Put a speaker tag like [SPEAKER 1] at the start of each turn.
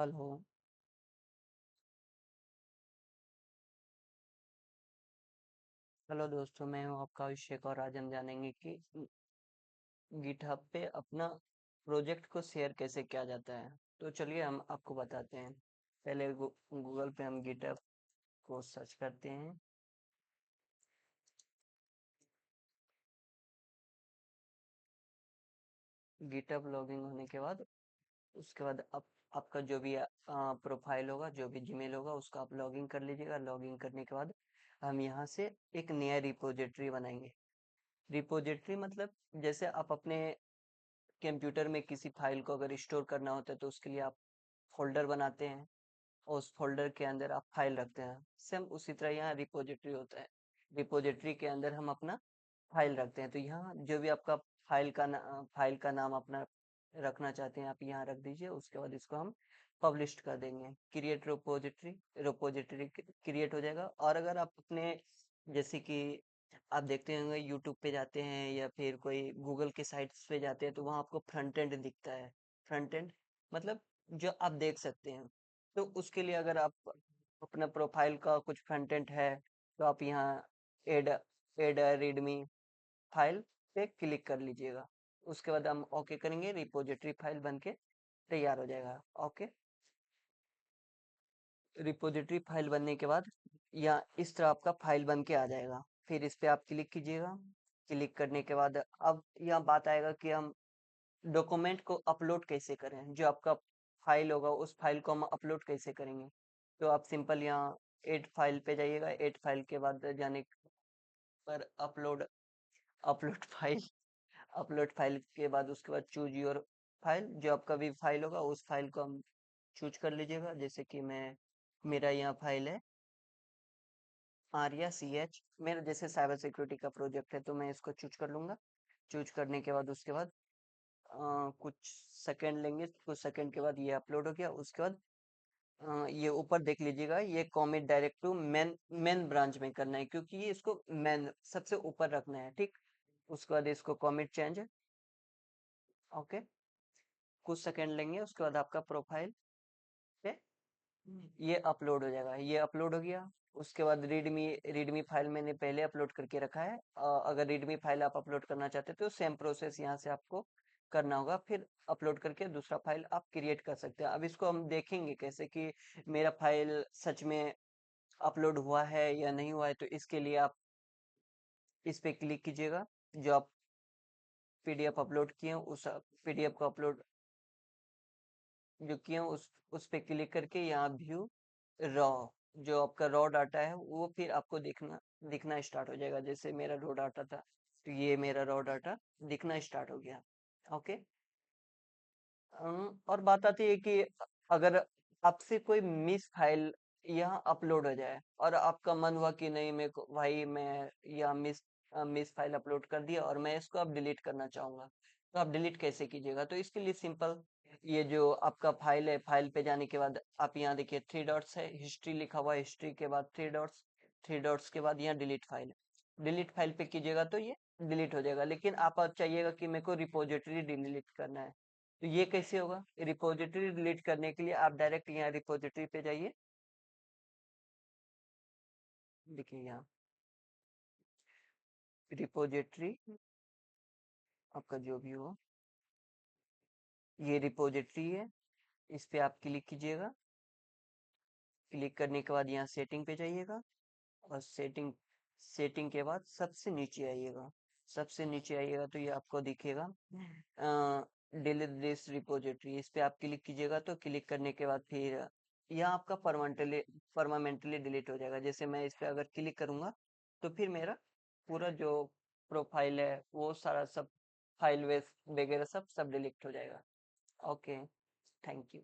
[SPEAKER 1] Hello. Hello दोस्तों, मैं हूं आपका अभिषेक और आज हम जानेंगे कि गिटहब पे अपना प्रोजेक्ट को शेयर कैसे किया जाता है। तो चलिए हम आपको बताते हैं। पहले गूगल पे हम गिटहब को सर्च करते हैं। गिटहब लॉगिन होने के बाद उसके बाद आपका जो भी प्रोफाइल होगा, जो भी जीमेल होगा, उसको आप लॉगिन कर लीजिएगा। लॉगिन करने के बाद हम यहाँ से एक नया रिपोजिटरी बनाएंगे। रिपोजिटरी मतलब जैसे आप अपने कंप्यूटर में किसी फाइल को अगर स्टोर करना होता है तो उसके लिए आप फोल्डर बनाते हैं और उस फोल्डर के अंदर आप फाइल रखते हैं। सेम उसी तरह यहाँ रिपोजिटरी होता है। रिपोजिटरी के अंदर हम अपना फाइल रखते हैं। तो यहाँ जो भी आपका फाइल का नाम अपना रखना चाहते हैं आप यहाँ रख दीजिए। उसके बाद इसको हम पब्लिश कर देंगे। क्रिएट रिपोजिटरी, रिपोजिटरी क्रिएट हो जाएगा। और अगर आप अपने जैसे कि आप देखते होंगे यूट्यूब पे जाते हैं या फिर कोई गूगल के साइट्स पे जाते हैं तो वहाँ आपको फ्रंट एंड दिखता है। फ्रंट एंड मतलब जो आप देख सकते हैं। तो उसके लिए अगर आप अपना प्रोफाइल का कुछ फ्रंट एंड है तो आप यहाँ एड एड रीडमी फाइल पे क्लिक कर लीजिएगा। उसके बाद हम ओके करेंगे, रिपोजिटरी फाइल बन के तैयार हो जाएगा। ओके, रिपोजिटरी फाइल बनने के बाद या इस तरह आपका फाइल बन के आ जाएगा। फिर इस पे आप क्लिक कीजिएगा। क्लिक करने के बाद अब यहाँ बात आएगा कि हम डॉक्यूमेंट को अपलोड कैसे करें। जो आपका फाइल होगा उस फाइल को हम अपलोड कैसे करेंगे। तो आप सिंपल यहाँ एड फाइल पे जाइएगा। एड फाइल के बाद जाने पर upload upload file upload file के बाद उसके बाद चूज योर फाइल। जो आपका भी फाइल होगा उस फाइल को हम चूज कर लीजिएगा। जैसे कि मेरा यहाँ फाइल है आर्या CH। मेरा जैसे साइबर सिक्योरिटी का प्रोजेक्ट है तो मैं इसको चूज कर लूंगा। चूज करने के बाद उसके बाद कुछ सेकंड लेंगे। कुछ सेकंड के बाद ये अपलोड हो गया। उसके बाद ये ऊपर देख लीजिएगा, ये commit direct to main main branch में करना है क्योंकि ये इसको मेन सबसे ऊपर रखना है। ठीक, उसके बाद इसको कॉमिट चेंज। ओके, कुछ सेकंड लेंगे। उसके बाद आपका प्रोफाइल पे ये अपलोड हो जाएगा। ये अपलोड हो गया। उसके बाद रीडमी फाइल मैंने पहले अपलोड करके रखा है। अगर रीडमी फाइल आप अपलोड करना चाहते हो तो सेम प्रोसेस यहाँ से आपको करना होगा। फिर अपलोड करके दूसरा फाइल आप क्रिएट कर सकते हैं। अब इसको हम देखेंगे कैसे कि मेरा फाइल सच में अपलोड हुआ है या नहीं हुआ है। तो इसके लिए आप इस पे क्लिक कीजिएगा। जो आप PDF अपलोड किए हैं उस PDF को अपलोड जो किए हैं उस पे क्लिक करके यहाँ व्यू रॉ, जो आपका रॉ डाटा है वो फिर आपको दिखना स्टार्ट हो जाएगा। जैसे मेरा रॉ डाटा था तो ये मेरा रॉ डाटा दिखना स्टार्ट हो गया। ओके, और बात आती है कि अगर आपसे कोई मिस फाइल यहाँ अपलोड हो जाए और आपका मन हुआ कि नहीं मेरे को भाई मैं यहाँ मिस फाइल अपलोड कर दिया और मैं इसको अब डिलीट करना चाहूंगा। तो आप डिलीट कैसे कीजिएगा। तो इसके लिए सिंपल, ये जो आपका फाइल है फाइल पे जाने के बाद आप यहाँ देखिए थ्री डॉट्स है, हिस्ट्री लिखा हुआ है। हिस्ट्री के बाद थ्री डॉट्स के बाद यहाँ डिलीट फाइल। डिलीट फाइल पे कीजिएगा तो ये डिलीट हो जाएगा। लेकिन आप चाहिएगा कि मेरे को रिपोजिटरी डिलीट करना है। तो ये कैसे होगा। रिपोजिटरी डिलीट करने के लिए आप डायरेक्ट यहाँ रिपोजिटरी पे जाइए। देखिए यहाँ रिपोजिटरी आपका जो भी हो, ये रिपोजिटरी है। इस पे आप क्लिक कीजिएगा। क्लिक करने के बाद यहाँ सेटिंग पे जाइएगा और सेटिंग के बाद सबसे नीचे आइएगा। सबसे नीचे आइएगा तो ये आपको दिखेगा डिलीट दिस रिपोजिटरी। इस पे आप क्लिक कीजिएगा। तो क्लिक करने के बाद फिर यहाँ आपका परमानेंटली डिलीट हो जाएगा। जैसे मैं इस पे अगर क्लिक करूंगा तो फिर मेरा पूरा जो प्रोफाइल है वो सारा सब फाइल वगैरह सब डिलीट हो जाएगा। Okay, thank you.